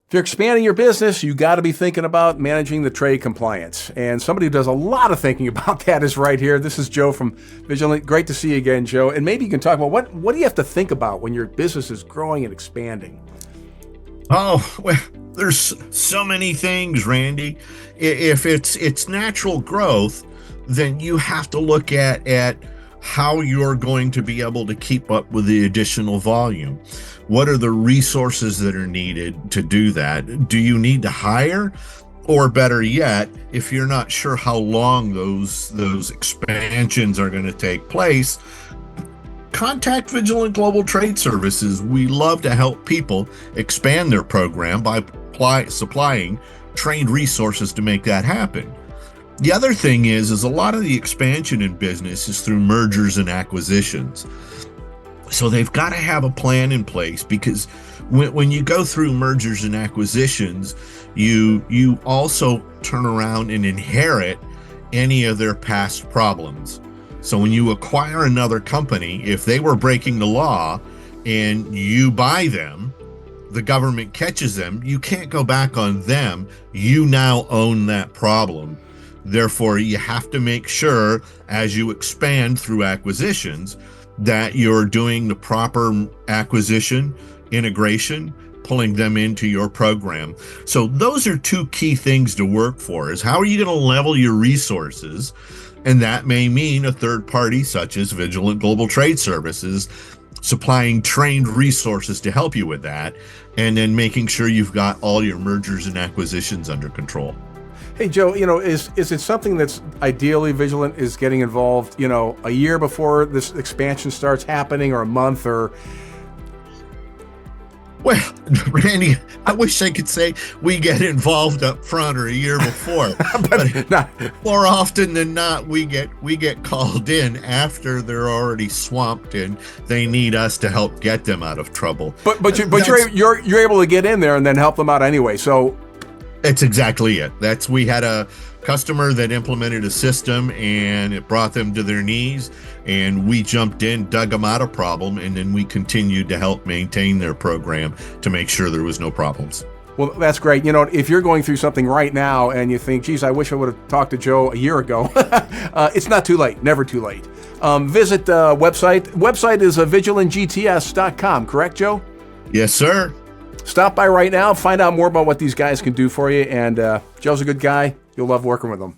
If you're expanding your business, you got to be thinking about managing the trade compliance. And somebody who does a lot of thinking about that is right here. This is Joe from Vigilant. Great to see you again, Joe. And maybe you can talk about what do you have to think about when your business is growing and expanding? Oh, well, there's so many things, Randy. If it's natural growth, then you have to look at how you're going to be able to keep up with the additional volume. What are the resources that are needed to do that? Do you need to hire? Or better yet, if you're not sure how long those expansions are going to take place, contact Vigilant Global Trade Services. We love to help people expand their program by supplying trained resources to make that happen. The other thing is a lot of the expansion in business is through mergers and acquisitions. So they've got to have a plan in place, because when you go through mergers and acquisitions, you also turn around and inherit any of their past problems. So when you acquire another company, if they were breaking the law and you buy them, the government catches them, you can't go back on them. You now own that problem. Therefore, you have to make sure as you expand through acquisitions that you're doing the proper acquisition, integration, pulling them into your program. So those are two key things to work for, is how are you going to level your resources? And that may mean a third party such as Vigilant Global Trade Services supplying trained resources to help you with that, and then making sure you've got all your mergers and acquisitions under control. Hey, Joe, is it something that's ideally Vigilant is getting involved, a year before this expansion starts happening, or a month, or? Well, Randy, I wish I could say we get involved up front or a year before, but more often than not, we get called in after they're already swamped and they need us to help get them out of trouble. But you're able to get in there and then help them out anyway. So. That's exactly it. We had a customer that implemented a system and it brought them to their knees, and we jumped in, dug them out of problem, and then we continued to help maintain their program to make sure there was no problems. Well, that's great. If you're going through something right now and you think, geez, I wish I would have talked to Joe a year ago, it's not too late, never too late. Visit the website. Website is vigilantgts.com, correct, Joe? Yes, sir. Stop by right now, find out more about what these guys can do for you. And Joe's a good guy. You'll love working with him.